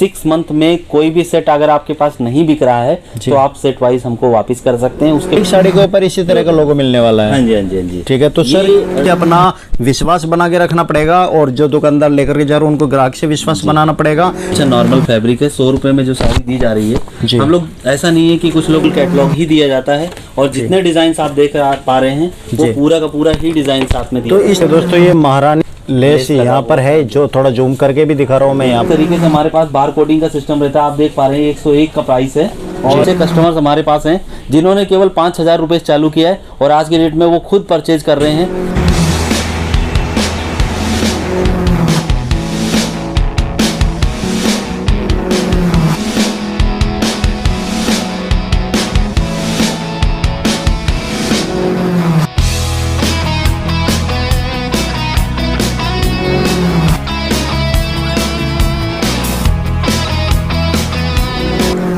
6 month में कोई भी सेट अगर आपके पास नहीं बिक रहा है तो आप सेट वाइज हमको वापस कर सकते हैं। उसके साड़ी के ऊपर इसी तरह का लोगो मिलने वाला है। हाँ जी, हाँ जी, हाँ जी। ठीक है, तो सर ये अपना विश्वास बना के रखना पड़ेगा और जो दुकानदार लेकर के जा रहे हैं उनको ग्राहक से विश्वास बनाना पड़ेगा। अच्छा, नॉर्मल फैब्रिक है, 100 रुपए में जो साड़ी दी जा रही है। हम लोग ऐसा नहीं है कि कुछ लोग कैटलॉग ही दिया जाता है और जितने डिजाइन आप देख पा रहे हैं वो पूरा का पूरा ही डिजाइन साथ में दिया। तो इस दोस्तों ये महारानी लेस यहाँ पर है, जो थोड़ा जूम करके भी दिखा रहा हूँ मैं यहाँ पर। तरीके से हमारे पास बार कोडिंग का सिस्टम रहता है। आप देख पा रहे हैं 101 का प्राइस है और ऐसे कस्टमर्स हमारे पास हैं जिन्होंने केवल 5,000 रुपए चालू किया है और आज के डेट में वो खुद परचेज कर रहे हैं।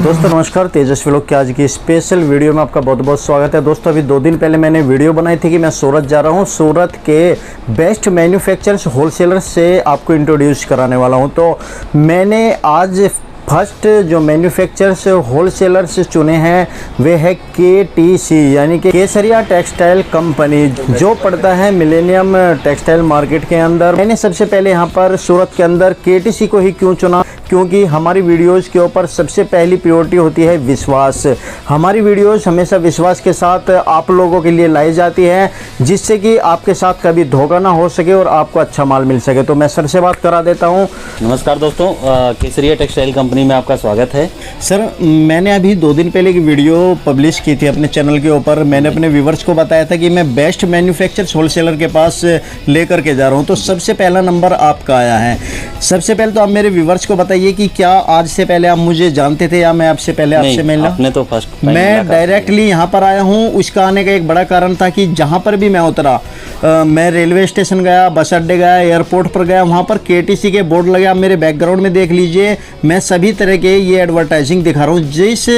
दोस्तों नमस्कार, तेजस्वी लोग के आज की स्पेशल वीडियो में आपका बहुत बहुत स्वागत है। दोस्तों अभी 2 दिन पहले मैंने वीडियो बनाई थी कि मैं सूरत जा रहा हूँ, सूरत के बेस्ट मैन्युफैक्चरर्स होलसेलर्स से आपको इंट्रोड्यूस कराने वाला हूँ। तो मैंने आज फर्स्ट जो मैन्युफैक्चरर्स होलसेलर्स चुने हैं वे है KTC यानी कि केसरिया टेक्सटाइल कंपनी, जो पड़ता है मिलेनियम टेक्सटाइल मार्केट के अंदर। मैंने सबसे पहले यहाँ पर सूरत के अंदर KTC को ही क्यों चुना, क्योंकि हमारी वीडियोस के ऊपर सबसे पहली प्रायोरिटी होती है विश्वास। हमारी वीडियोस हमेशा विश्वास के साथ आप लोगों के लिए लाई जाती है, जिससे कि आपके साथ कभी धोखा ना हो सके और आपको अच्छा माल मिल सके। तो मैं सर से बात करा देता हूँ। नमस्कार दोस्तों, केसरिया टेक्सटाइल कंपनी में आपका स्वागत है। सर मैंने अभी 2 दिन पहले की वीडियो पब्लिश की थी अपने चैनल के ऊपर। मैंने अपने व्यूवर्स को बताया था कि मैं बेस्ट मैन्युफैक्चरर्स होलसेलर के पास लेकर के जा रहा हूँ, तो सबसे पहला नंबर आपका आया है। सबसे पहले तो आप मेरे व्यूवर्स को बताइए कि क्या आज से पहले आप मुझे जानते थे या मैं आपसे पहले आपसे मिला? आपने तो फर्स्ट मैं डायरेक्टली यहाँ पर आया हूँ। उसका आने का एक बड़ा कारण था कि जहाँ पर भी मैं उतरा, मैं रेलवे स्टेशन गया, बस अड्डे गया, एयरपोर्ट पर गया, वहाँ पर KTC के बोर्ड लगे। आप मेरे बैकग्राउंड में देख लीजिए, मैं सभी तरह के ये एडवर्टाइजिंग दिखा रहा हूँ। जिस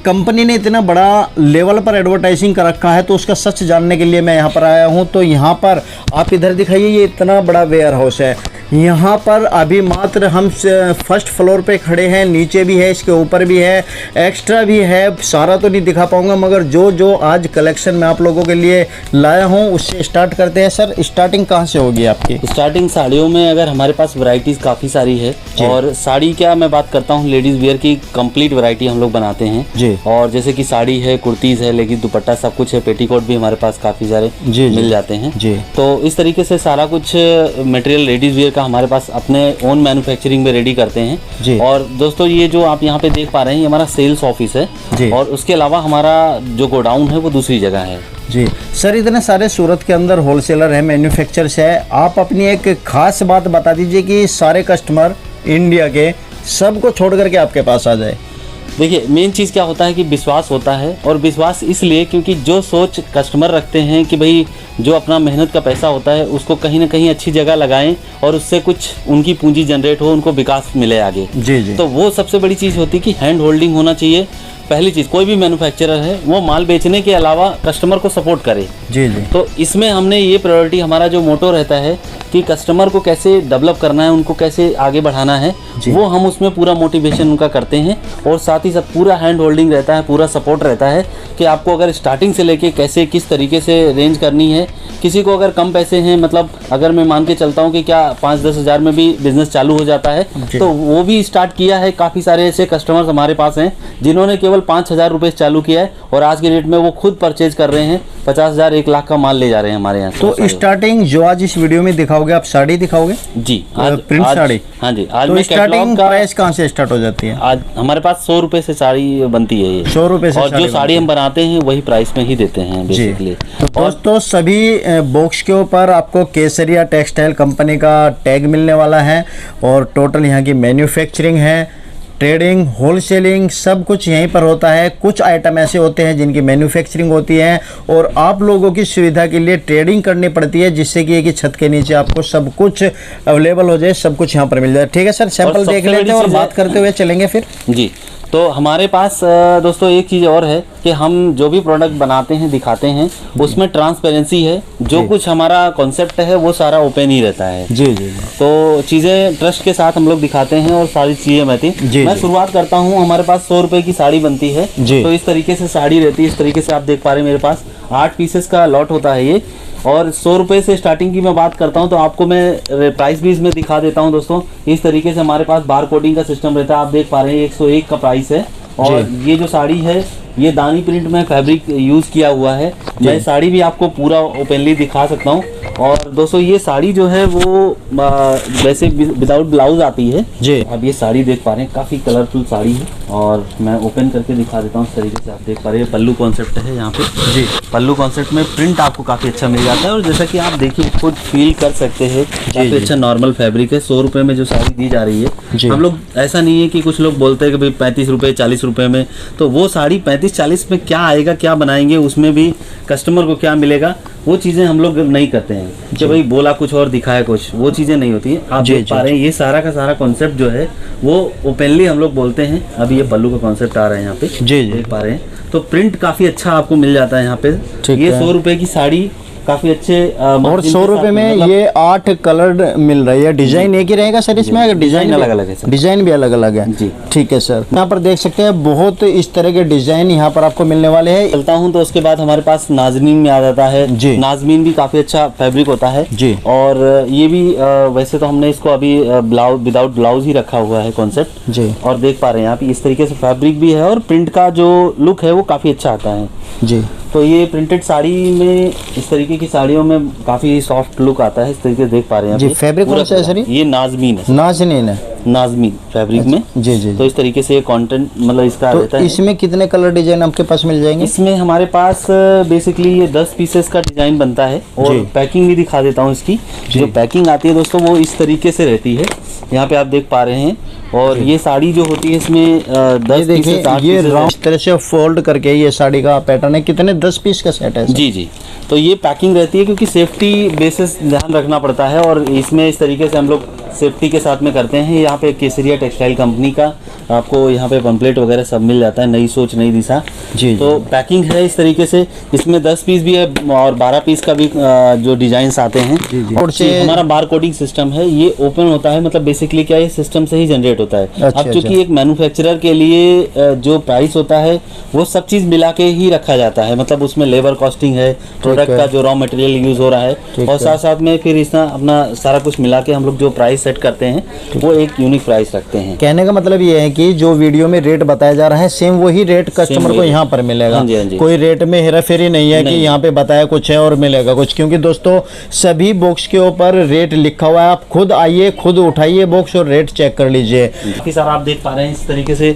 कंपनी ने इतना बड़ा लेवल पर एडवर्टाइजिंग कर रखा है तो उसका सच जानने के लिए मैं यहाँ पर आया हूँ। तो यहाँ पर आप इधर दिखाइए, ये इतना बड़ा वेयर हाउस है। यहाँ पर अभी मात्र हम फर्स्ट फ्लोर पे खड़े हैं, नीचे भी है, इसके ऊपर भी है, एक्स्ट्रा भी है। सारा तो नहीं दिखा पाऊंगा, मगर जो आज कलेक्शन मैं आप लोगों के लिए लाया हूँ उससे स्टार्ट करते हैं। सर स्टार्टिंग कहाँ से होगी आपकी? स्टार्टिंग साड़ियों में अगर हमारे पास वैरायटीज काफ़ी सारी है और साड़ी क्या मैं बात करता हूँ, लेडीज़ वेयर की कंप्लीट वैरायटी हम लोग बनाते हैं जी। और जैसे कि साड़ी है, कुर्तीज़ है, लेकिन दुपट्टा सब कुछ है, पेटीकोट भी हमारे पास काफ़ी सारे मिल जाते हैं जी। तो इस तरीके से सारा कुछ मटेरियल लेडीज़ वेयर हमारे पास अपने ओन मैन्युफैक्चरिंग में रेडी करते हैं जी। और दोस्तों ये जो आप यहाँ पे देख पा रहे हैं, ये हमारा सेल्स ऑफिस है जी। और उसके अलावा हमारा जो गोडाउन है वो दूसरी जगह है जी। सर इतने सारे सूरत के अंदर होलसेलर है, मैन्युफैक्चरर्स है, आप अपनी एक खास बात बता दीजिए कि सारे कस्टमर इंडिया के सबको छोड़ करके आपके पास आ जाए। देखिए मेन चीज़ क्या होता है कि विश्वास होता है, और विश्वास इसलिए क्योंकि जो सोच कस्टमर रखते हैं कि भाई जो अपना मेहनत का पैसा होता है उसको कहीं ना कहीं अच्छी जगह लगाएं और उससे कुछ उनकी पूंजी जनरेट हो, उनको विकास मिले आगे जी जी। तो वो सबसे बड़ी चीज़ होती है कि हैंड होल्डिंग होना चाहिए। पहली चीज़, कोई भी मैन्युफैक्चरर है वो माल बेचने के अलावा कस्टमर को सपोर्ट करे जी जी। तो इसमें हमने ये प्रायोरिटी, हमारा जो मोटो रहता है कि कस्टमर को कैसे डेवलप करना है, उनको कैसे आगे बढ़ाना है, वो हम उसमें पूरा मोटिवेशन उनका करते हैं। और साथ ही साथ पूरा हैंड होल्डिंग रहता है, पूरा सपोर्ट रहता है कि आपको अगर स्टार्टिंग से लेके कैसे किस तरीके से रेंज करनी है। किसी को अगर कम पैसे हैं, मतलब अगर मैं मान के चलता हूँ कि क्या 5-10 हज़ार में भी बिजनेस चालू हो जाता है, तो वो भी स्टार्ट किया है। काफ़ी सारे ऐसे कस्टमर्स हमारे पास हैं जिन्होंने केवल 5,000 रुपये चालू किया है और आज के डेट में वो खुद परचेज कर रहे हैं, 50,000 1 लाख का माल ले जा रहे हैं हमारे यहाँ। तो स्टार्टिंग जो आज इस वीडियो में दिखाओगे, आप साड़ी दिखाओगे जी, प्रिंट साड़ी? हाँ जी। आज तो स्टार्टिंग प्राइस कहाँ से स्टार्ट हो जाती है? आज हमारे पास 100 रुपए से साड़ी बनती है, ये 100 रुपए से। और जो साड़ी हम बनाते हैं वही प्राइस में ही देते हैं बेसिकली। तो दोस्तों सभी बॉक्स के ऊपर आपको केसरिया टेक्सटाइल कंपनी का टैग मिलने वाला है और टोटल यहाँ की मैन्युफैक्चरिंग है, ट्रेडिंग, होलसेलिंग सब कुछ यहीं पर होता है। कुछ आइटम ऐसे होते हैं जिनकी मैन्युफैक्चरिंग होती है और आप लोगों की सुविधा के लिए ट्रेडिंग करनी पड़ती है, जिससे कि एक ही छत के नीचे आपको सब कुछ अवेलेबल हो जाए, सब कुछ यहाँ पर मिल जाए। ठीक है सर, सैंपल देख लेते हैं और बात करते हुए चलेंगे फिर जी। तो हमारे पास दोस्तों एक चीज़ और है कि हम जो भी प्रोडक्ट बनाते हैं दिखाते हैं उसमें ट्रांसपेरेंसी है। जो कुछ हमारा कॉन्सेप्ट है वो सारा ओपन ही रहता है। जी जी। तो चीज़ें ट्रस्ट के साथ हम लोग दिखाते हैं और सारी चीज़ें मैं शुरुआत करता हूँ। हमारे पास 100 रुपए की साड़ी बनती है। तो इस तरीके से साड़ी रहती है। इस तरीके से आप देख पा रहे हैं मेरे पास 8 पीसेस का लॉट होता है ये। और 100 रुपए से स्टार्टिंग की मैं बात करता हूँ तो आपको मैं प्राइस भी इसमें दिखा देता हूँ दोस्तों। इस तरीके से हमारे पास बार कोडिंग का सिस्टम रहता है। आप देख पा रहे हैं 101 का प्राइस है। और ये जो साड़ी है ये दानी प्रिंट में फैब्रिक यूज़ किया हुआ है। मैं साड़ी भी आपको पूरा ओपनली दिखा सकता हूँ। और दोस्तों ये साड़ी जो है वो वैसे विदाउट ब्लाउज आती है जी। अब ये साड़ी देख पा रहे हैं काफ़ी कलरफुल साड़ी है और मैं ओपन करके दिखा देता हूँ। इस तरीके से आप देख पा रहे हैं पल्लू कॉन्सेप्ट है यहाँ पे जी। पल्लू कॉन्सेप्ट में प्रिंट आपको काफ़ी अच्छा मिल जाता है और जैसा कि आप देखिए खुद फील कर सकते हैं काफ़ी अच्छा नॉर्मल फैब्रिक है। 100 रुपये में जो साड़ी दी जा रही है हम लोग ऐसा नहीं है कि कुछ लोग बोलते हैं कि भाई 35 रुपये 40 रुपये में, तो वो साड़ी 35-40 में क्या आएगा, क्या बनाएंगे, उसमें भी कस्टमर को क्या मिलेगा, वो चीज़ें हम लोग नहीं करते हैं कि भाई बोला कुछ और दिखाया कुछ, वो चीज़ें नहीं होती है। आप देख पा रहे हैं ये सारा का सारा कॉन्सेप्ट जो है वो ओपनली हम लोग बोलते हैं। अभी ये पल्लू का कॉन्सेप्ट आ रहा है यहाँ पे जी देख पा रहे हैं। तो प्रिंट काफ़ी अच्छा आपको मिल जाता है यहाँ पे। ये 100 रुपये की साड़ी काफी अच्छे और 100 रुपए में मतलब ये 8 कलर मिल रही है। डिजाइन एक ही रहेगा सर इसमें? अगर डिजाइन अलग अलग है सर, डिजाइन भी अलग अलग है जी। ठीक है सर। यहाँ पर देख सकते हैं बहुत इस तरह के डिजाइन यहाँ पर आपको मिलने वाले हैं। चलता हूँ तो उसके बाद हमारे पास नाज़मीन में आ जाता है जी। नाज़मीन भी काफी अच्छा फैब्रिक होता है जी। और ये भी वैसे तो हमने इसको अभी ब्लाउज विदाउट ब्लाउज ही रखा हुआ है कॉन्सेप्ट जी। और देख पा रहे हैं आप इस तरीके से फैब्रिक भी है और प्रिंट का जो लुक है वो काफी अच्छा आता है जी। तो ये प्रिंटेड साड़ी में इस तरीके की साड़ियों में काफी सॉफ्ट लुक आता है। इस तरीके से देख पा रहे हैं जी। फैब्रिक कौन सा है सर? ये नाज़मीन है। नाज़मीन है, नाज़मीन फैब्रिक में जी जी। तो इस तरीके से कंटेंट मतलब इसका तो रहता है। इसमें कितने कलर डिजाइन आपके पास मिल जाएंगे? इसमें हमारे पास बेसिकली ये 10 पीसेस का डिजाइन बनता है और पैकिंग भी दिखा देता हूँ इसकी। जो पैकिंग आती है दोस्तों वो इस तरीके से रहती है। यहाँ पे आप देख पा रहे हैं। और ये साड़ी जो होती है इसमें 10 पीसेस ये राउंड तरह से फोल्ड करके ये साड़ी का पैटर्न है। कितने 10 पीस का सेट है सर? जी जी। तो ये पैकिंग रहती है क्योंकि सेफ्टी बेसिस ध्यान रखना पड़ता है और इसमें इस तरीके से हम लोग सेफ्टी के साथ में करते हैं। यहाँ पे केसरिया टेक्सटाइल कंपनी का आपको यहाँ पे पंपलेट वगैरह सब मिल जाता है। नई सोच नई दिशा जी। तो पैकिंग है इस तरीके से। इसमें 10 पीस भी है और 12 पीस का भी जो डिजाइंस आते हैं जी जी। हमारा बार कोडिंग सिस्टम है। ये ओपन होता है मतलब बेसिकली क्या है सिस्टम से ही जनरेट होता है। अब चूंकि एक मैन्युफैक्चरर के लिए जो प्राइस होता है वो सब चीज मिला के ही रखा जाता है। मतलब उसमें लेबर कॉस्टिंग है, प्रोडक्ट का जो रॉ मटेरियल यूज हो रहा है और साथ साथ में फिर इसका अपना सारा कुछ मिला के हम लोग जो प्राइस सेट करते हैं वो एक यूनिक प्राइस रखते हैं। कहने का मतलब ये है कि जो वीडियो में रेट बताया जा रहा है सेम वही रेट कस्टमर को यहाँ पर मिलेगा। कोई रेट में हेराफेरी नहीं है कि यहाँ पे बताया कुछ है और मिलेगा कुछ। क्योंकि दोस्तों सभी बॉक्स के ऊपर रेट लिखा हुआ है। आप खुद आइए, खुद उठाइए बॉक्स और रेट चेक कर लीजिए। सर आप देख पा रहे हैं इस तरीके से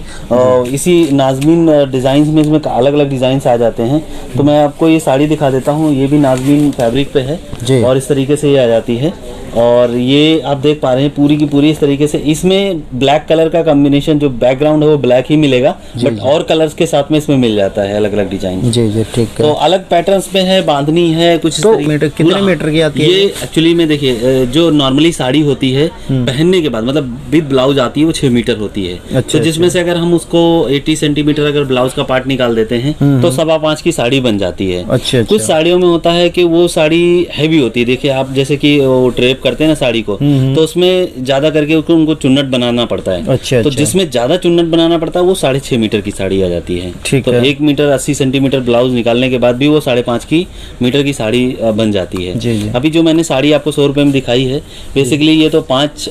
इसी नाज़मीन डिजाइन में इसमें अलग अलग डिजाइन आ जाते हैं। तो मैं आपको ये साड़ी दिखा देता हूँ। ये भी नाज़मीन फैब्रिक पे है और इस तरीके से ये आ जाती है। और ये आप देख पा रहे हैं पूरी की पूरी इस तरीके से। इसमें ब्लैक कलर का कॉम्बिनेशन जो बैकग्राउंड है वो ब्लैक ही मिलेगा बट और कलर्स के साथ में इसमें मिल जाता है अलग अलग डिजाइन जी जी। ठीक है। तो अलग पैटर्न्स में है, बांधनी है कुछ। तो मीटर कितने मीटर की आती है ये? एक्चुअली में देखिए जो नॉर्मली साड़ी होती है पहनने के बाद मतलब विद ब्लाउज आती है वो 6 मीटर होती है। अच्छा, तो जिसमें से अगर हम उसको 80 सेंटीमीटर अगर ब्लाउज का पार्ट निकाल देते हैं तो 5.25 की साड़ी बन जाती है। अच्छा। कुछ साड़ियों में होता है कि वो साड़ी हैवी होती है। देखिए आप जैसे कि वो ड्रेप करते हैं ना साड़ी को तो उसमें ज्यादा करके उनको चुन्नट बनाना पड़ता है। अच्छा। तो जिसमें ज्यादा चुन्नट बनाना पड़ता है वो 6.5 मीटर की साड़ी आ जाती है। ठीक है। तो 1 मीटर 80 सेंटीमीटर ब्लाउज निकालने के बाद भी वो 5.5 मीटर की साड़ी बन जाती है। जी जी। अभी जो मैंने साड़ी आपको 100 रुपए में दिखाई है बेसिकली ये तो 5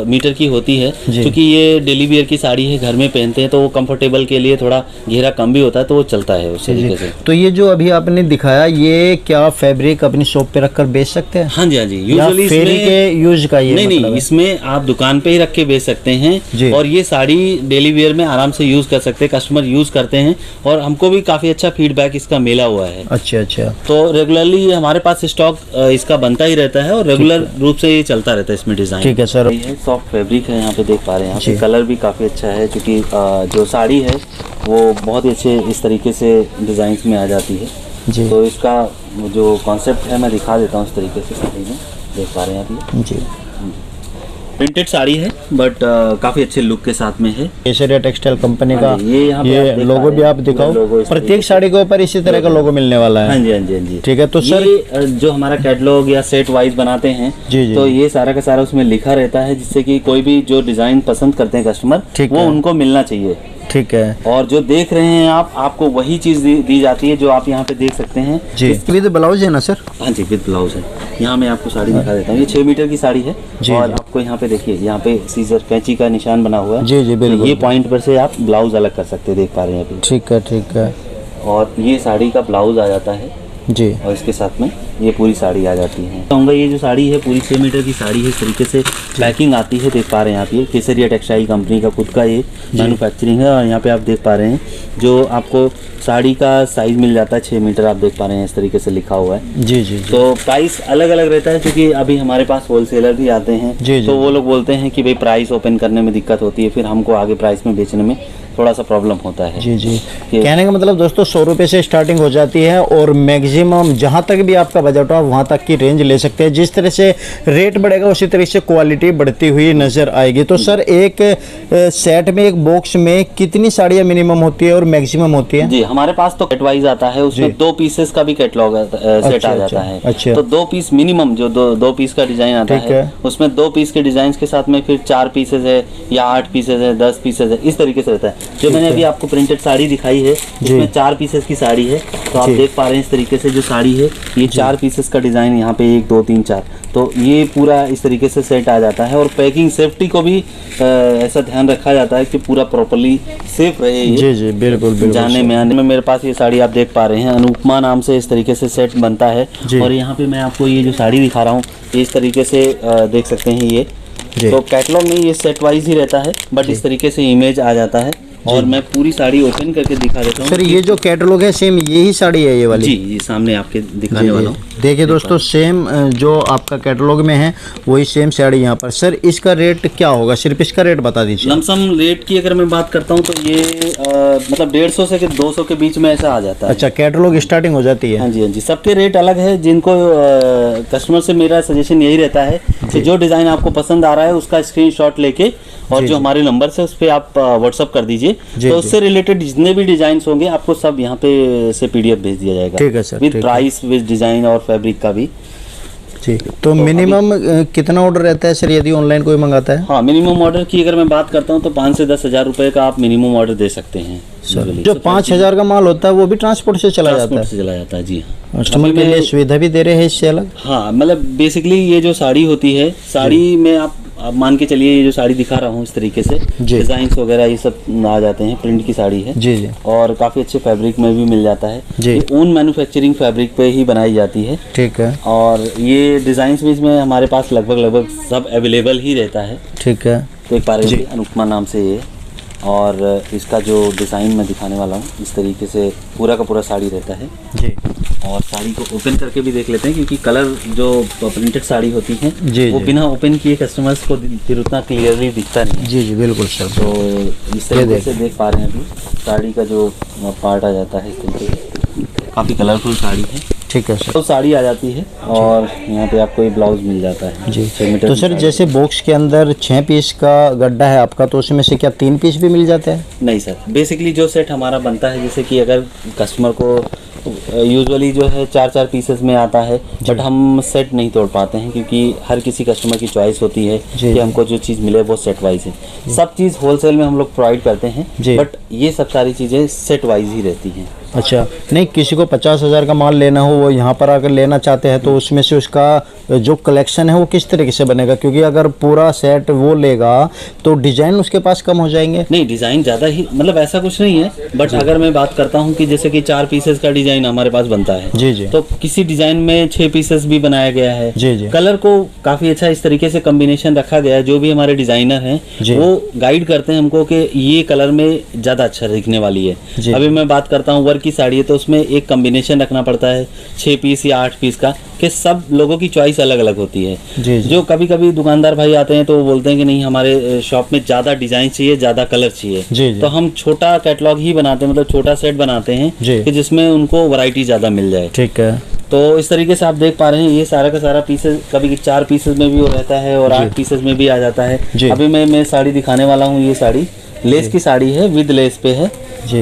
मीटर की होती है। क्योंकि ये डेली वियर की साड़ी है, घर में पहनते हैं तो वो कंफर्टेबल के लिए थोड़ा घेरा कम भी होता है तो वो चलता है उस तरीके से। तो ये जो अभी आपने दिखाया ये क्या फैब्रिक अपनी शॉप पे रखकर बेच सकते हैं? हाँ जी हाँ जी। यूजुअली फेरी के यूज का ये नहीं नहीं, इसमें आप दुकान पे ही रख के बेच सकते हैं और ये साड़ी डेली वियर में आराम से यूज कर सकते हैं। कस्टमर यूज करते हैं और हमको भी काफी अच्छा फीडबैक इसका मिला हुआ है। अच्छा अच्छा। तो रेगुलरली ये हमारे पास स्टॉक इसका बनता ही रहता है और रेगुलर रूप से ये चलता रहता है इसमें डिजाइन। ठीक है सर। ये सॉफ्ट फैब्रिक है यहाँ पे देख पा रहे हैं आप। कलर भी काफी अच्छा है क्योंकि जो साड़ी है वो बहुत ही अच्छे इस तरीके से डिजाइन में आ जाती है जी। तो इसका जो कॉन्सेप्ट है मैं दिखा देता हूँ इस तरीके से साड़ी में देख पा रहे हैं आप ये जी। प्रिंटेड साड़ी है बट काफी अच्छे लुक के साथ में है। केसरिया टेक्सटाइल कंपनी का हाँ जी, ये यहाँ पे आप ये देख लोगो पा भी रहे हैं। आप दिखाओ, लोगो इस प्रत्येक तरीके साड़ी के ऊपर इसी तरह का लोगो मिलने वाला हाँ है। जी, हाँ जी, हाँ जी। ठीक है, तो सर ये जो हमारा कैटलॉग या सेट वाइज बनाते हैं जी, जी। तो ये सारा का सारा उसमें लिखा रहता है, जिससे कि कोई भी जो डिजाइन पसंद करते हैं कस्टमर ठीक वो है। उनको मिलना चाहिए। ठीक है और जो देख रहे हैं आप, आपको वही चीज दी जाती है जो आप यहाँ पे देख सकते हैं। जी। विद ब्लाउज है ना सर? हाँ जी, विद ब्लाउज है। यहाँ मैं आपको साड़ी दिखा देता हूँ। ये 6 मीटर की साड़ी है जी, और जी। आपको यहाँ पे देखिए, यहाँ पे सीजर कैंची का निशान बना हुआ है। जी, जी, बिल्कुल। तो ये पॉइंट पर से आप ब्लाउज अलग कर सकते हैं, देख पा रहे हैं अभी। ठीक है, ठीक है और ये साड़ी का ब्लाउज आ जाता है जी। और इसके साथ में ये पूरी साड़ी आ जाती है। कहूँगा ये जो साड़ी है पूरी 6 मीटर की साड़ी है, इस तरीके से पैकिंग आती है, देख पा रहे हैं आप। ये केसरिया टेक्सटाइल कंपनी का खुद का ये मैन्युफैक्चरिंग है। और यहाँ पे आप देख पा रहे हैं जो आपको साड़ी का साइज मिल जाता है 6 मीटर, आप देख पा रहे हैं इस तरीके से लिखा हुआ है। जी जी तो प्राइस अलग अलग रहता है, क्योंकि अभी हमारे पास होलसेलर भी आते हैं। जी, जी। तो वो लोग बोलते हैं कि भाई प्राइस ओपन करने में दिक्कत होती है, फिर हमको आगे प्राइस में बेचने में थोड़ा सा प्रॉब्लम होता है। जी जी। कि- कहने का मतलब दोस्तों 100 रुपये से स्टार्टिंग हो जाती है और मैक्सिमम जहाँ तक भी आपका बजट हो वहाँ तक की रेंज ले सकते हैं। जिस तरह से रेट बढ़ेगा उसी तरह से क्वालिटी बढ़ती हुई नज़र आएगी। तो सर एक सेट में, एक बॉक्स में कितनी साड़ियाँ मिनिमम होती है और मैक्सिमम होती है? जी, हमारे पास तो कैट वाइज आता है, उसमें 2 पीसेस का भी कैटलॉग सेट आ जाता है। अच्छा। तो 2 पीस मिनिमम, जो दो पीस का डिजाइन आता ठीक है है। उसमें 2 पीस के डिजाइन के साथ में फिर 4 पीसेस है या 8 पीसेस है, 10 पीसेस है, इस तरीके से रहता है। जो मैंने अभी आपको प्रिंटेड साड़ी दिखाई है इसमें 4 पीसेस की साड़ी है। तो आप जी। देख पा रहे हैं इस तरीके से जो साड़ी है, ये 4 पीसेस का डिजाइन यहाँ पे 1 2 3 4, तो ये पूरा इस तरीके से सेट आ जाता है। और पैकिंग सेफ्टी को भी ऐसा ध्यान रखा जाता है कि पूरा प्रॉपर्ली सेफ रहे ये। जी जी, बिल्कुल बिल्कुल। जाने में आने में मेरे पास ये साड़ी आप देख पा रहे हैं, अनुपमा नाम से इस तरीके से सेट बनता है। जी। और यहाँ पे मैं आपको ये जो साड़ी दिखा रहा हूँ ये इस तरीके से देख सकते हैं ये। जी। तो कैटलॉग में ये सेट वाइज ही रहता है, बट इस तरीके से इमेज आ जाता है। और मैं पूरी साड़ी ओपन करके दिखा देता हूँ। सर ये जो कैटलॉग है सेम यही साड़ी है ये वाली? जी जी, सामने आपके दिखाने वाला हूँ। देखिए दोस्तों, सेम जो आपका कैटलॉग में है वही सेम साड़ी यहाँ पर। सर इसका रेट क्या होगा? सिर्फ इसका रेट बता दीजिए। लमसम रेट की अगर मैं बात करता हूँ तो ये मतलब 150 से 200 के बीच में ऐसा आ जाता है। अच्छा, कैटलॉग स्टार्टिंग हो जाती है? हाँ जी, हाँ जी, सबके रेट अलग है। जिनको कस्टमर से मेरा सजेशन यही रहता है कि जो डिज़ाइन आपको पसंद आ रहा है उसका स्क्रीनशॉट लेके और जो हमारे नंबर से उस पर आप व्हाट्सअप कर दीजिए। तो उससे रिलेटेड जितने भी डिजाइन होंगे आपको सब यहाँ पे से PDF भेज दिया जाएगा। ठीक है सर, विद ठीक है। प्राइस, विद डिजाइन और फैब्रिक का भी। ठीक है। तो मिनिमम कितना ऑर्डर रहता है सर यदि ऑनलाइन कोई मंगाता है? हाँ, मिनिमम ऑर्डर की अगर मैं बात करता हूँ तो 5 से 10 हज़ार रुपए का आप मिनिमम ऑर्डर दे सकते हैं। जो 5,000 का माल होता है वो भी ट्रांसपोर्ट से चला जाता है? ट्रांसपोर्ट से चला जाता है, जी हाँ। कस्टमर के लिए सुविधा भी दे रहे हैं इससे अलग? हाँ, मतलब बेसिकली ये जो साड़ी होती है, साड़ी में आप मान के चलिए ये जो साड़ी दिखा रहा हूँ इस तरीके से जी। डिजाइन्स वगैरह ये सब आ जाते हैं। प्रिंट की साड़ी है जी जी। और काफ़ी अच्छे फैब्रिक में भी मिल जाता है। जी। ये ओन मैन्युफैक्चरिंग फैब्रिक पे ही बनाई जाती है। ठीक है, और ये डिज़ाइंस भी इसमें हमारे पास लगभग सब अवेलेबल ही रहता है। ठीक है। तो एक बार अनुपमा नाम से ये, और इसका जो डिज़ाइन मैं दिखाने वाला हूँ इस तरीके से पूरा का पूरा साड़ी रहता है। जी और साड़ी को ओपन करके भी देख लेते हैं, क्योंकि कलर जो प्रिंटेड साड़ी होती है जी, वो जी। बिना ओपन किए कस्टमर्स को फिर उतना क्लियरली दिखता नहीं है। जी जी, बिल्कुल सर। तो इस तरीके से देख पा रहे हैं अभी साड़ी का जो पार्ट आ जाता है इस तरीके से, काफ़ी कलरफुल साड़ी है। ठीक है सर। तो साड़ी आ जाती है और यहाँ पे आपको ये ब्लाउज मिल जाता है जी। 6 मीटर तो की सर साड़ी। जैसे बॉक्स के अंदर 6 पीस का गड्ढा है आपका, तो उसमें से क्या 3 पीस भी मिल जाते हैं? नहीं सर, बेसिकली जो सेट हमारा बनता है, जैसे कि अगर कस्टमर को यूजुअली जो है 4 पीसेस में आता है, बट हम सेट नहीं तोड़ पाते हैं क्योंकि हर किसी कस्टमर की चॉइस होती है जी, कि हमको जो चीज़ मिले वो सेट वाइज है। सब चीज़ होलसेल में हम लोग प्रोवाइड करते हैं, जी। बट ये सब सारी चीज़ें सेट वाइज ही रहती हैं। अच्छा, नहीं किसी को 50,000 का माल लेना हो, वो यहाँ पर अगर लेना चाहते हैं तो उसमें से उसका जो कलेक्शन है वो किस तरीके से बनेगा? क्योंकि अगर पूरा सेट वो लेगा तो डिजाइन उसके पास कम हो जाएंगे। नहीं, डिज़ाइन ज़्यादा ही, मतलब ऐसा कुछ नहीं है, बट अगर मैं बात करता हूँ कि जैसे कि 4 पीसेस का डिज़ाइन हमारे पास बनता है, जी जी। तो किसी डिज़ाइन में 6 पीसेस भी बनाया गया है। जी जी। कलर को काफ़ी अच्छा इस तरीके से कॉम्बिनेशन रखा गया है। जो भी हमारे डिज़ाइनर हैं जी। वो गाइड करते हैं हमको कि ये कलर में ज़्यादा अच्छा दिखने वाली जी। है। अभी मैं बात करता हूँ वर्क की साड़ी है तो उसमें एक कॉम्बिनेशन रखना पड़ता है 6 पीस या 8 पीस का, कि सब लोगों की चॉइस अलग अलग होती है। जी जी। जो कभी कभी दुकानदार भाई आते हैं तो वो बोलते हैं कि नहीं, हमारे शॉप में ज़्यादा डिज़ाइन चाहिए, ज़्यादा कलर चाहिए। जी जी। तो हम छोटा कैटलॉग ही बनाते हैं, मतलब छोटा सेट बनाते हैं जी। कि जिसमें उनको वैरायटी ज़्यादा मिल जाए। ठीक है। तो इस तरीके से आप देख पा रहे हैं, ये सारा का सारा पीसेस कभी 4 पीसेस में भी वो रहता है और 8 पीसेस में भी आ जाता है। अभी मैं साड़ी दिखाने वाला हूँ। ये साड़ी लेस की साड़ी है, विद लेस पे है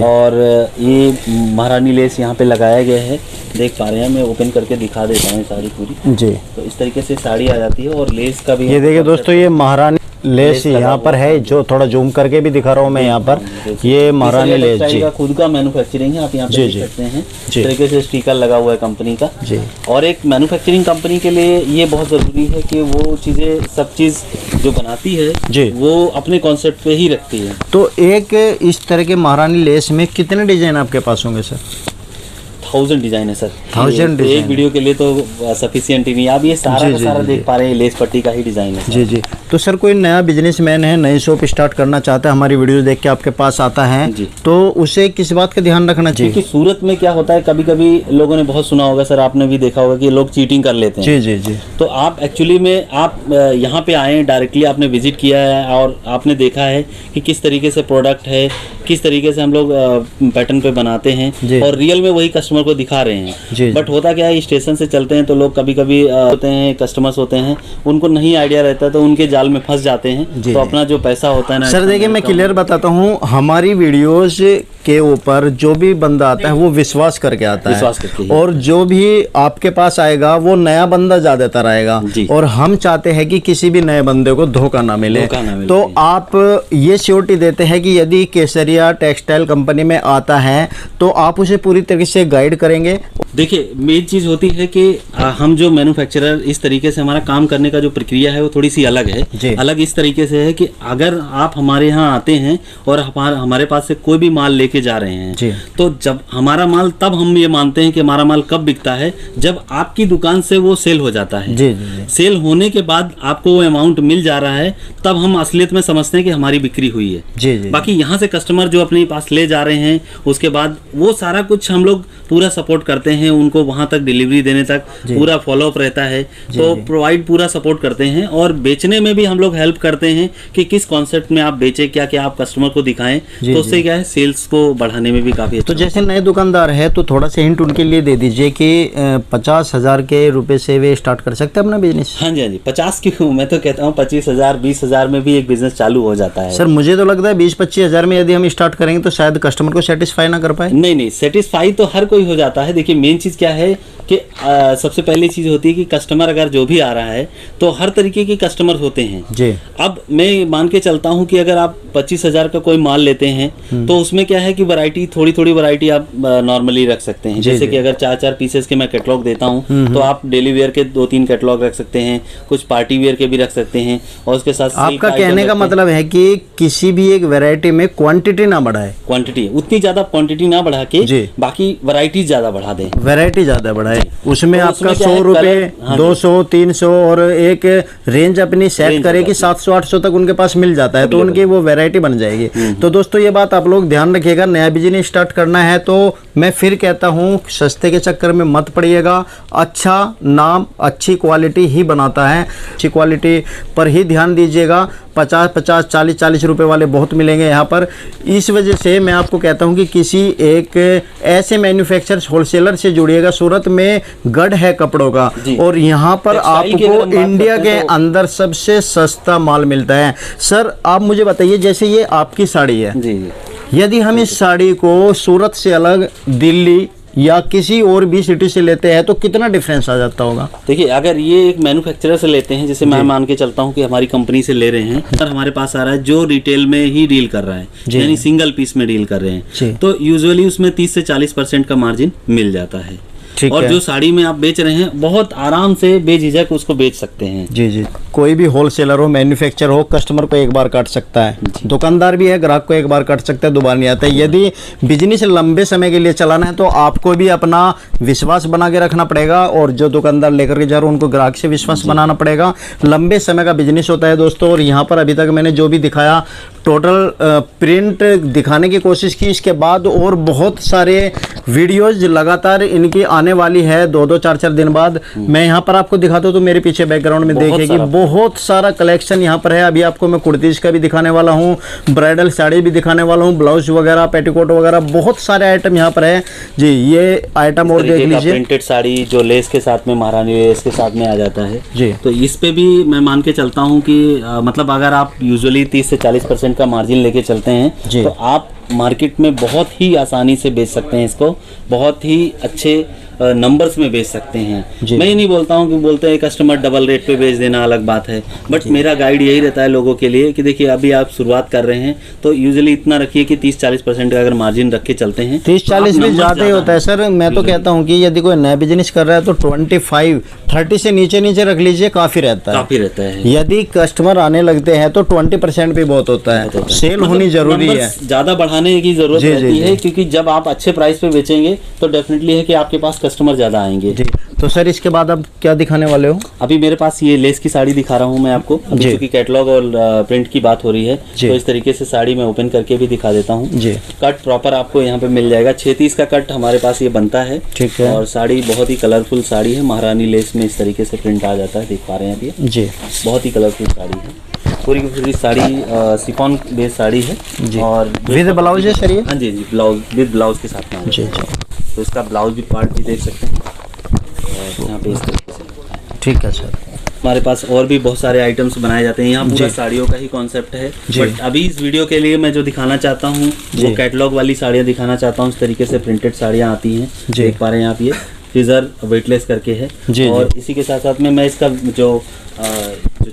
और ये महारानी लेस यहाँ पे लगाया गया है, देख पा रहे हैं। मैं ओपन करके दिखा देता हूँ साड़ी पूरी जी। तो इस तरीके से साड़ी आ जाती है और लेस का भी, ये देखिए दोस्तों, ये महारानी लेस यहाँ पर है, जो थोड़ा जूम करके भी दिखा रहा हूँ मैं यहाँ पर। ये महारानी लेस जी का खुद का मैन्युफैक्चरिंग है, आप यहाँ पे देख सकते हैं। इस तरीके से स्टिकर लगा हुआ है कंपनी का जी। और एक मैन्युफैक्चरिंग कंपनी के लिए ये बहुत जरूरी है कि वो चीजें, सब चीज जो बनाती है जी, वो अपने कॉन्सेप्ट पे ही रखती है। तो एक इस तरह के महारानी लेस में कितने डिजाइन आपके पास होंगे सर? 1000 डिजाइन है सर। 1000 डिजाइन एक वीडियो के लिए तो सफिशिएंट ही नहीं। आप ये सारा का सारा देख पा रहे हैं, लेस पट्टी का ही डिजाइन है जी जी। तो सर कोई नया बिजनेसमैन है, नई शॉप स्टार्ट करना चाहता है, हमारी वीडियो देख के आपके पास आता है तो उसे किस बात का ध्यान रखना चाहिए? क्योंकि सूरत में क्या होता है, कभी कभी लोगों ने बहुत सुना होगा सर, आपने भी देखा होगा कि लोग चीटिंग कर लेते हैं। जी जी जी। तो आप एक्चुअली में आप यहाँ पे आए, डायरेक्टली आपने विजिट किया है और आपने देखा है कि किस तरीके से प्रोडक्ट है, किस तरीके से हम लोग पैटर्न पे बनाते हैं और रियल में वही कस्टमर को दिखा रहे हैं। बट होता क्या है, स्टेशन से चलते हैं तो लोग कभी कभी होते हैं, कस्टमर्स होते हैं, उनको नहीं आइडिया रहता तो उनके जाल में फंस जाते हैं। तो अपना जो पैसा होता है ना सर, देखिए मैं क्लियर बताता हूँ, हमारी वीडियोस के ऊपर जो भी बंदा आता है वो विश्वास करके आता है और जो भी आपके पास आएगा वो नया बंदा ज्यादातर आएगा और हम चाहते हैं कि किसी भी नए बंदे को धोखा ना मिले। तो आप ये श्योरिटी देते हैं कि यदि केसरिया टेक्सटाइल कंपनी में आता है तो आप उसे पूरी तरीके से गाइड करेंगे? देखिए, मेन चीज होती है कि हम जो मैन्युफैक्चरर, इस तरीके से हमारा काम करने का जो प्रक्रिया है वो थोड़ी सी अलग है। अलग इस तरीके से है कि अगर आप हमारे यहाँ आते हैं और हमारे पास से कोई भी माल लेके जा रहे हैं तो जब हमारा माल, तब हम ये मानते हैं कि हमारा माल कब बिकता है, जब आपकी दुकान से वो सेल हो जाता है। सेल होने के बाद आपको वो अमाउंट मिल जा रहा है, तब हम असलियत में समझते हैं कि हमारी बिक्री हुई है। बाकी यहाँ से कस्टमर जो अपने पास ले जा रहे हैं, उसके बाद वो सारा कुछ हम लोग पूरा सपोर्ट करते हैं, उनको वहां तक डिलीवरी देने तक पूरा फॉलोअप रहता है। तो प्रोवाइड पूरा सपोर्ट करते हैं और बेचने में भी हम लोग हेल्प करते हैं कि किस कॉन्सेप्ट में आप बेचें, क्या क्या आप कस्टमर को दिखाएं, तो उससे क्या है, सेल्स को बढ़ाने में भी काफी अच्छा। तो जैसे नए दुकानदार है तो थोड़ा सा हिंट उनके लिए दे दीजिए कि 50,000 के रुपए से वे स्टार्ट कर सकते हैं अपना बिजनेस? हाँ जी, 50 क्यों, मैं तो कहता हूँ 25,000 20,000 में भी एक बिजनेस चालू हो जाता है। सर मुझे तो लगता है 20-25 हजार में यदि हम स्टार्ट करेंगे तो शायद कस्टमर को सेटिस्फाई ना कर पाए। नहीं, सेटिस्फाई तो हर कोई हो जाता है। देखिए, मेन चीज क्या है कि सबसे पहली चीज होती है कि कस्टमर अगर जो भी आ रहा है तो हर तरीके के कस्टमर होते हैं जी। अब मैं मान के चलता हूं कि अगर आप 25,000 का कोई माल लेते हैं तो उसमें क्या है कि वैरायटी, थोड़ी वैरायटी आप नॉर्मली रख सकते हैं। जैसे कि अगर 4 पीसेस के मैं कैटलॉग देता हूं तो आप डेली वेयर के 2-3 कैटलॉग रख सकते हैं, कुछ पार्टी वेयर के भी रख सकते हैं। और उसके साथ आपका कहने का मतलब है कि किसी भी एक वैरायटी में क्वांटिटी ना बढ़ाए, क्वांटिटी उतनी ज्यादा क्वांटिटी ना बढ़ा के बाकी वैरायटी ज्यादा बढ़ा दें, वैरायटी ज्यादा बढ़ाए। उसमें तो आपका 100 रुपए, 200, 300 और एक रेंज अपनी सेट करे कि 700-800 तक उनके पास मिल जाता है, तो उनकी वो वैरायटी बन जाएगी। तो दोस्तों ये बात आप लोग ध्यान रखिएगा, नया बिजनेस स्टार्ट करना है तो मैं फिर कहता हूँ सस्ते के चक्कर में मत पड़िएगा। अच्छा नाम, अच्छी क्वालिटी ही बनाता है, अच्छी क्वालिटी पर ही ध्यान दीजिएगा। 50-50, 40-40 रुपए वाले बहुत मिलेंगे यहाँ पर। इस वजह से मैं आपको कहता हूँ कि किसी एक ऐसे मैन्युफैक्चरर्स, होलसेलर से जुड़िएगा। सूरत में गढ़ है कपड़ों का और यहाँ पर आपको इंडिया के अंदर सबसे सस्ता माल मिलता है। सर आप मुझे बताइए, जैसे ये आपकी साड़ी है जी, यदि हम इस साड़ी को सूरत से अलग दिल्ली या किसी और भी सिटी से लेते हैं तो कितना डिफरेंस आ जाता होगा? देखिए, अगर ये एक मैन्युफैक्चरर से लेते हैं, जैसे मैं मान के चलता हूँ कि हमारी कंपनी से ले रहे हैं और हमारे पास आ रहा है जो रिटेल में ही डील कर रहा है, यानी सिंगल पीस में डील कर रहे हैं, तो यूजुअली उसमें 30 से 40% का मार्जिन मिल जाता है। और जो साड़ी में आप बेच रहे हैं बहुत आराम से बेझिझक उसको बेच सकते हैं। जी जी, कोई भी होलसेलर हो, मैन्युफैक्चरर हो, कस्टमर को एक बार काट सकता है, दुकानदार भी है, ग्राहक को एक बार काट सकता है, दोबारा नहीं आता है। यदि बिजनेस लंबे समय के लिए चलाना है तो आपको भी अपना विश्वास बना के रखना पड़ेगा और जो दुकानदार लेकर के जा रहे हो उनको ग्राहक से विश्वास बनाना पड़ेगा। लंबे समय का बिजनेस होता है दोस्तों। और यहाँ पर अभी तक मैंने जो भी दिखाया टोटल प्रिंट दिखाने की कोशिश की, इसके बाद और बहुत सारे वीडियोज लगातार इनकी आने वाली है 2-2 4-4 दिन बाद। मैं यहाँ पर आपको दिखाता हूँ तो मेरे पीछे बैकग्राउंड में देखिए कि बहुत सारा कलेक्शन यहाँ पर है। अभी आपको मैं कुर्तीज का भी दिखाने वाला हूँ, ब्राइडल साड़ी भी दिखाने वाला हूँ, ब्लाउज वगैरह, पेटीकोट वगैरह, बहुत सारे आइटम यहाँ पर है जी। ये आइटम और देख लीजिए, प्रिंटेड साड़ी जो लेस के साथ में, महारानी लेस के साथ में आ जाता है जी। तो इस पे भी मैं मान के चलता हूँ कि मतलब अगर आप यूजुअली 30 से 40% का मार्जिन लेके चलते हैं तो आप मार्केट में बहुत ही आसानी से बेच सकते हैं इसको, बहुत ही अच्छे नंबर्स में बेच सकते हैं। मैं ये नहीं बोलता हूँ कि बोलते हैं कस्टमर डबल रेट पे बेच देना अलग बात है, बट मेरा गाइड यही रहता है लोगों के लिए कि देखिए अभी आप शुरुआत कर रहे हैं तो यूजुअली इतना रखिए कि 30-40% का अगर मार्जिन रख के चलते हैं 30-40 भी ज़्यादा ही होता है सर। मैं तो कहता हूँ कि यदि कोई नया बिजनेस कर रहा है तो 25-30 से नीचे रख लीजिए, काफ़ी रहता है। यदि कस्टमर आने लगते हैं तो 20% भी बहुत होता है। सेल होनी जरूरी है, ज़्यादा बढ़ाने की जरूरत रहती है, क्योंकि जब आप अच्छे प्राइस पे बेचेंगे तो डेफिनेटली है कि आपके पास कस्टमर ज्यादा आएंगे जी। तो सर इसके बाद आप क्या दिखाने वाले हो? अभी मेरे पास ये लेस की साड़ी दिखा रहा हूँ मैं आपको, क्योंकि कैटलॉग और प्रिंट की बात हो रही है तो इस तरीके से साड़ी मैं ओपन करके भी दिखा देता हूँ जी। कट प्रॉपर आपको यहाँ पे मिल जाएगा, 36 का कट हमारे पास ये बनता है, ठीक है। और साड़ी बहुत ही कलरफुल साड़ी है, महारानी लेस में इस तरीके से प्रिंट आ जाता है, देख पा रहे हैं आप ये जी। बहुत ही कलरफुल साड़ी है, पूरी की पूरी साड़ी शिफॉन बेस साड़ी है जी। और विद ब्लाउज है सर ये? हाँ जी जी, ब्लाउज विद ब्लाउज के साथ में जी। तो इसका ब्लाउज भी पार्ट भी देख सकते हैं यहाँ पे इस तरीके से, ठीक है सर। हमारे पास और भी बहुत सारे आइटम्स बनाए जाते हैं, यहाँ पूरा साड़ियों का ही कॉन्सेप्ट है, बट अभी इस वीडियो के लिए मैं जो दिखाना चाहता हूँ वो कैटलॉग वाली साड़ियाँ दिखाना चाहता हूँ। इस तरीके से प्रिंटेड साड़ियाँ आती हैं, देख पा रहे हैं आप, ये सीजर वेटलेस करके है जी, और इसी के साथ साथ में मैं इसका जो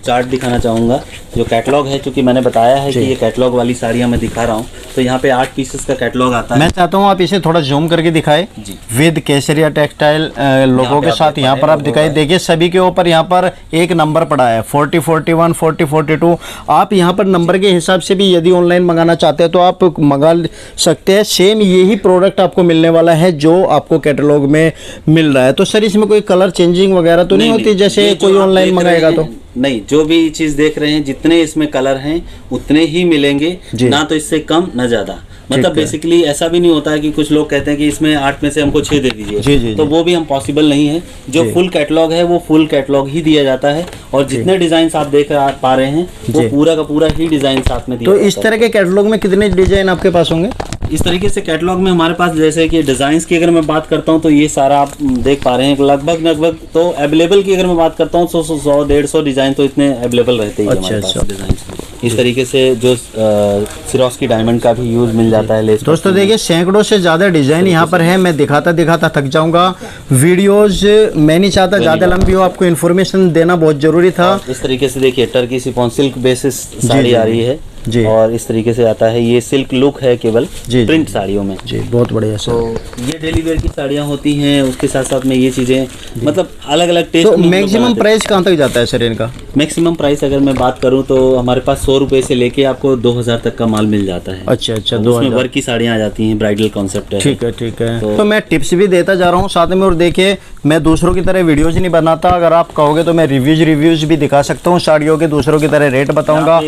चार्ट दिखाना चाहूँगा, जो कैटलॉग है, क्योंकि मैंने बताया है कि ये कैटलॉग वाली साड़ियाँ मैं दिखा रहा हूँ, तो यहाँ पे 8 पीसेस का कैटलॉग आता है। मैं चाहता हूँ आप इसे थोड़ा जूम करके दिखाएं जी। विद केसरिया टेक्सटाइल लोगों के साथ यहाँ पर आप दिखाई, देखिए सभी के ऊपर यहाँ पर एक नंबर पड़ा है 40, 41, 40, 42। आप यहाँ पर नंबर के हिसाब से भी यदि ऑनलाइन मंगाना चाहते हैं तो आप मंगा सकते हैं। सेम यही प्रोडक्ट आपको मिलने वाला है जो आपको कैटलॉग में मिल रहा है। तो सर इसमें कोई कलर चेंजिंग वगैरह तो नहीं होती जैसे कोई ऑनलाइन मंगाएगा तो? नहीं, जो भी चीज देख रहे हैं जितने इसमें कलर हैं उतने ही मिलेंगे, ना तो इससे कम ना ज्यादा। मतलब बेसिकली ऐसा भी नहीं होता है कि कुछ लोग कहते हैं कि इसमें 8 में से हमको 6 दे दीजिए, तो वो भी हम पॉसिबल नहीं है। जो फुल कैटलॉग है वो फुल कैटलॉग ही दिया जाता है, और जितने डिजाइन आप देख पा रहे हैं वो पूरा का पूरा ही डिजाइन साथ में दिया। तो इस तरह के कैटलॉग में कितने डिजाइन आपके पास होंगे? इस तरीके से कैटलॉग में हमारे पास, जैसे कि डिजाइन्स की अगर मैं बात करता हूँ तो ये सारा आप देख पा रहे हैं लगभग। तो अवेलेबल की अगर मैं बात करता हूँ 100-150 डिजाइन तो इतने अवेलेबल रहते हैं हमारे पास डिजाइन्स। इस तरीके से जो सिरोस्की डायमंड का भी यूज मिल जाता है लेस। दोस्तों देखिए सैकड़ों से ज्यादा डिजाइन यहाँ पर है, मैं दिखाता थक जाऊंगा। वीडियोज मैं नहीं चाहता ज्यादा लंबी हो, आपको इन्फॉर्मेशन देना बहुत जरूरी था। इस तरीके से देखिए Turkey chiffon silk basis sari आ रही है जी, और इस तरीके से आता है, ये सिल्क लुक है केवल जी, प्रिंट साड़ियों में जी, बहुत बढ़िया सर। तो ये डेली वेयर की साड़ियाँ होती हैं, उसके साथ साथ में ये चीजें मतलब अलग अलग टेस्ट। तो मैक्सिमम प्राइस कहाँ तक जाता है सर इनका? मैक्सिमम प्राइस अगर मैं बात करूँ तो हमारे पास 100 रुपए से लेके आपको 2000 तक का माल मिल जाता है। अच्छा, 2000 वर्क की साड़ियाँ आ जाती हैं, ब्राइडल कॉन्सेप्ट है। ठीक है। तो मैं टिप्स भी देता जा रहा हूँ साथ में, और देखिए मैं दूसरों की तरह वीडियोज नहीं बनाता। अगर आप कहोगे तो मैं रिव्यूज भी दिखा सकता हूँ साड़ियों के, दूसरों की तरह रेट बताऊंगा,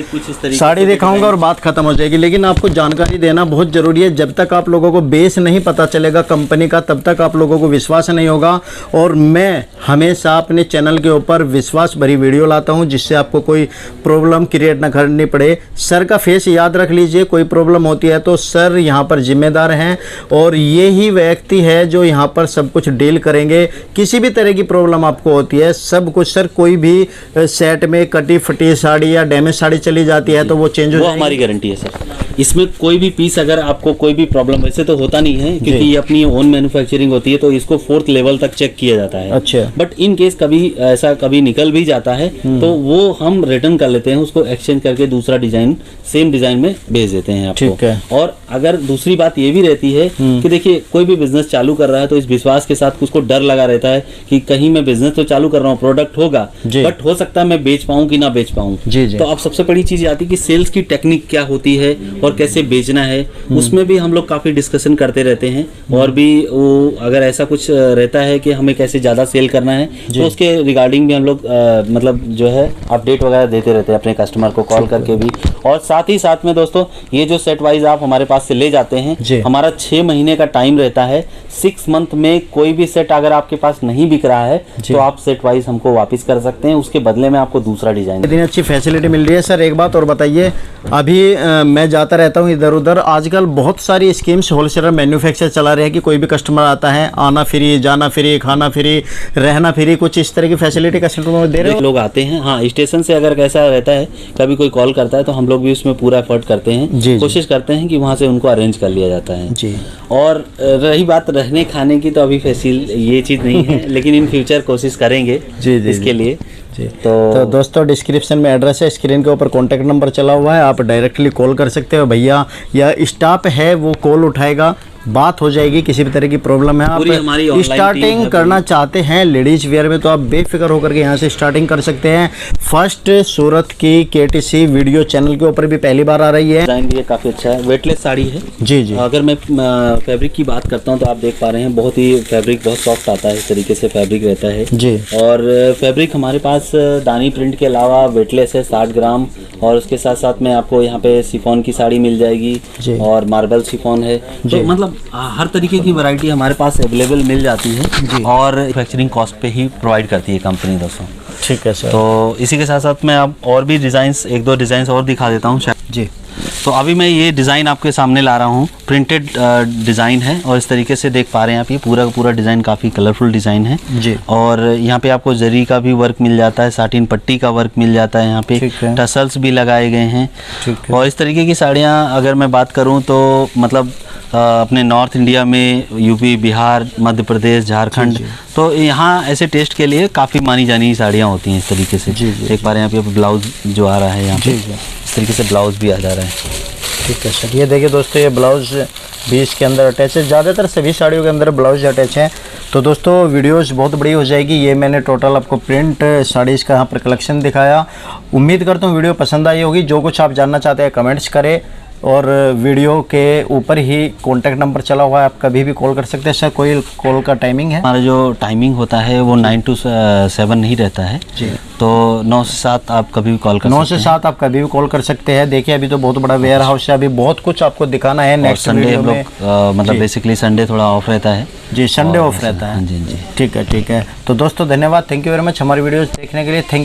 साड़ी दिखाऊंगा और बात खत्म हो जाएगी। लेकिन आपको जानकारी देना बहुत जरूरी है। जब तक आप लोगों को बेस नहीं पता चलेगा कंपनी का, तब तक आप लोगों को विश्वास नहीं होगा। और मैं हमेशा अपने चैनल के ऊपर विश्वास भरी वीडियो लाता हूं जिससे आपको कोई प्रॉब्लम क्रिएट ना करनी पड़े। सर का फेस याद रख लीजिए, कोई प्रॉब्लम होती है तो सर यहाँ पर जिम्मेदार हैं, और ये ही व्यक्ति है जो यहाँ पर सब कुछ डील करेंगे। किसी भी तरह की प्रॉब्लम आपको होती है, सब कुछ सर, कोई भी सेट में कटी फटी साड़ी या डैमेज साड़ी चली जाती है तो वो चेंज हो जाएगी, हमारी गारंटी है सर। इसमें कोई भी पीस अगर आपको कोई भी प्रॉब्लम, वैसे तो होता नहीं है क्योंकि ये अपनी ओन मैन्युफैक्चरिंग होती है, तो इसको 4th लेवल तक चेक किया जाता है। अच्छा। बट इन केस कभी ऐसा कभी निकल भी जाता है तो वो हम रिटर्न कर लेते हैं, उसको एक्सचेंज करके दूसरा डिजाइन सेम डिजाइन में भेज देते हैं आपको। ठीक है। और अगर दूसरी बात ये भी रहती है कि देखिए कोई भी बिजनेस चालू कर रहा है तो इस विश्वास के साथ उसको डर लगा रहता है कि कहीं मैं बिजनेस तो चालू कर रहा हूँ, प्रोडक्ट होगा बट हो सकता है मैं बेच पाऊँ कि ना बेच पाऊँ। तो अब सबसे बड़ी चीज आती है कि सेल्स की टेक्निक क्या होती है और कैसे बेचना है, उसमें भी हम लोग काफ़ी डिस्कशन करते रहते हैं। और भी वो अगर ऐसा कुछ रहता है कि हमें कैसे ज़्यादा सेल करना है तो उसके रिगार्डिंग भी हम लोग मतलब जो है अपडेट वगैरह देते रहते हैं अपने कस्टमर को कॉल करके भी। और साथ ही साथ में दोस्तों ये जो सेट वाइज आप हमारे पास से ले जाते हैं, हमारा 6 महीने का टाइम रहता है। 6 मंथ में कोई भी सेट अगर आपके पास नहीं बिक रहा है तो आप सेट वाइज हमको वापस कर सकते हैं, उसके बदले में आपको दूसरा डिजाइन। इतनी अच्छी फैसिलिटी मिल रही है। सर एक बात और बताइए, अभी मैं जाता रहता हूँ इधर उधर, आजकल बहुत सारी स्कीम्स होलसेलर मैन्युफैक्चर चला रहे हैं कि कोई भी कस्टमर आता है, आना फ्री, जाना फ्री, खाना फ्री, रहना फ्री, कुछ इस तरह की फैसिलिटी कस्टमर में दे रहे हैं। लोग आते हैं, हाँ स्टेशन से अगर कैसा रहता है कभी कोई कॉल करता है तो हम लोग भी उसमें पूरा एफर्ट करते हैं, कोशिश करते हैं कि वहाँ से उनको अरेंज कर लिया जाता है जी। और रही बात रहने खाने की, तो अभी ये चीज़ नहीं है लेकिन इन फ्यूचर कोशिश करेंगे जी इसके लिए जी। तो दोस्तों डिस्क्रिप्शन में एड्रेस है, स्क्रीन के ऊपर कॉन्टैक्ट नंबर चला हुआ है, आप डायरेक्टली कॉल कर सकते हो। भैया या स्टाफ है वो कॉल उठाएगा, बात हो जाएगी। किसी भी तरह की प्रॉब्लम है, आप स्टार्टिंग करना चाहते हैं लेडीज वेयर में तो आप बेफिक्र होकर के यहाँ से स्टार्टिंग कर सकते हैं। फर्स्ट सूरत की KTC वीडियो चैनल के ऊपर भी पहली बार आ रही है। डिजाइन भी काफ़ी अच्छा है, वेटलेस साड़ी है जी जी। अगर मैं फैब्रिक की बात करता हूँ तो आप देख पा रहे हैं बहुत ही फैब्रिक बहुत सॉफ्ट आता है, इस तरीके से फैब्रिक रहता है जी। और फैब्रिक हमारे पास दानी प्रिंट के अलावा वेटलेस है 60 ग्राम, और उसके साथ साथ में आपको यहाँ पे शिफॉन की साड़ी मिल जाएगी और मार्बल शिफॉन है, तो मतलब हर तरीके की वैरायटी हमारे पास अवेलेबल मिल जाती है और मैन्युफैक्चरिंग कॉस्ट पे ही प्रोवाइड करती है कंपनी दोस्तों। ठीक है सर। तो इसी के साथ साथ मैं अब और भी डिज़ाइंस, एक दो डिज़ाइंस और दिखा देता हूँ जी। तो अभी मैं ये डिज़ाइन आपके सामने ला रहा हूँ, प्रिंटेड डिज़ाइन है और इस तरीके से देख पा रहे हैं आप, ये पूरा का पूरा डिज़ाइन काफ़ी कलरफुल डिज़ाइन है जी। और यहाँ पे आपको जरी का भी वर्क मिल जाता है, साटिन पट्टी का वर्क मिल जाता है, यहाँ पे टसल्स भी लगाए गए हैं। और इस तरीके की साड़ियाँ अगर मैं बात करूँ तो मतलब अपने नॉर्थ इंडिया में यूपी, बिहार, मध्य प्रदेश, झारखंड, तो यहाँ ऐसे टेस्ट के लिए काफ़ी मानी जानी साड़ियाँ होती हैं इस तरीके से। देख पा रहे हैं आप, ये ब्लाउज जो आ रहा है यहाँ पे इस तरीके से ब्लाउज भी आ जा रहा है। ठीक है सर। ये देखिए दोस्तों, ये ब्लाउज भी इसके अंदर अटैच है, ज़्यादातर सभी साड़ियों के अंदर ब्लाउज अटैच है। तो दोस्तों वीडियोस बहुत बड़ी हो जाएगी, ये मैंने टोटल आपको प्रिंट साड़ीज़ का यहाँ पर कलेक्शन दिखाया। उम्मीद करता हूँ वीडियो पसंद आई होगी। जो कुछ आप जानना चाहते हैं कमेंट्स करें, और वीडियो के ऊपर ही कॉन्टैक्ट नंबर चला हुआ है, आप कभी भी कॉल कर सकते हैं। सर कोई कॉल का टाइमिंग है? हमारा जो टाइमिंग होता है वो 9 to 7 नहीं रहता है जी। तो 9 से 7 आप कभी भी कॉल कर सकते हैं। 9 से 7 आप कभी भी कॉल कर सकते हैं। देखिए अभी तो बहुत बड़ा वेयर हाउस है, अभी बहुत कुछ आपको दिखाना है। नेक्स्ट संडे हम लोग मतलब बेसिकली संडे थोड़ा ऑफ रहता है जी, संडे ऑफ रहता है। जी जी। ठीक है ठीक है। तो दोस्तों धन्यवाद, थैंक यू वेरी मच हमारी वीडियो देखने के लिए। थैंक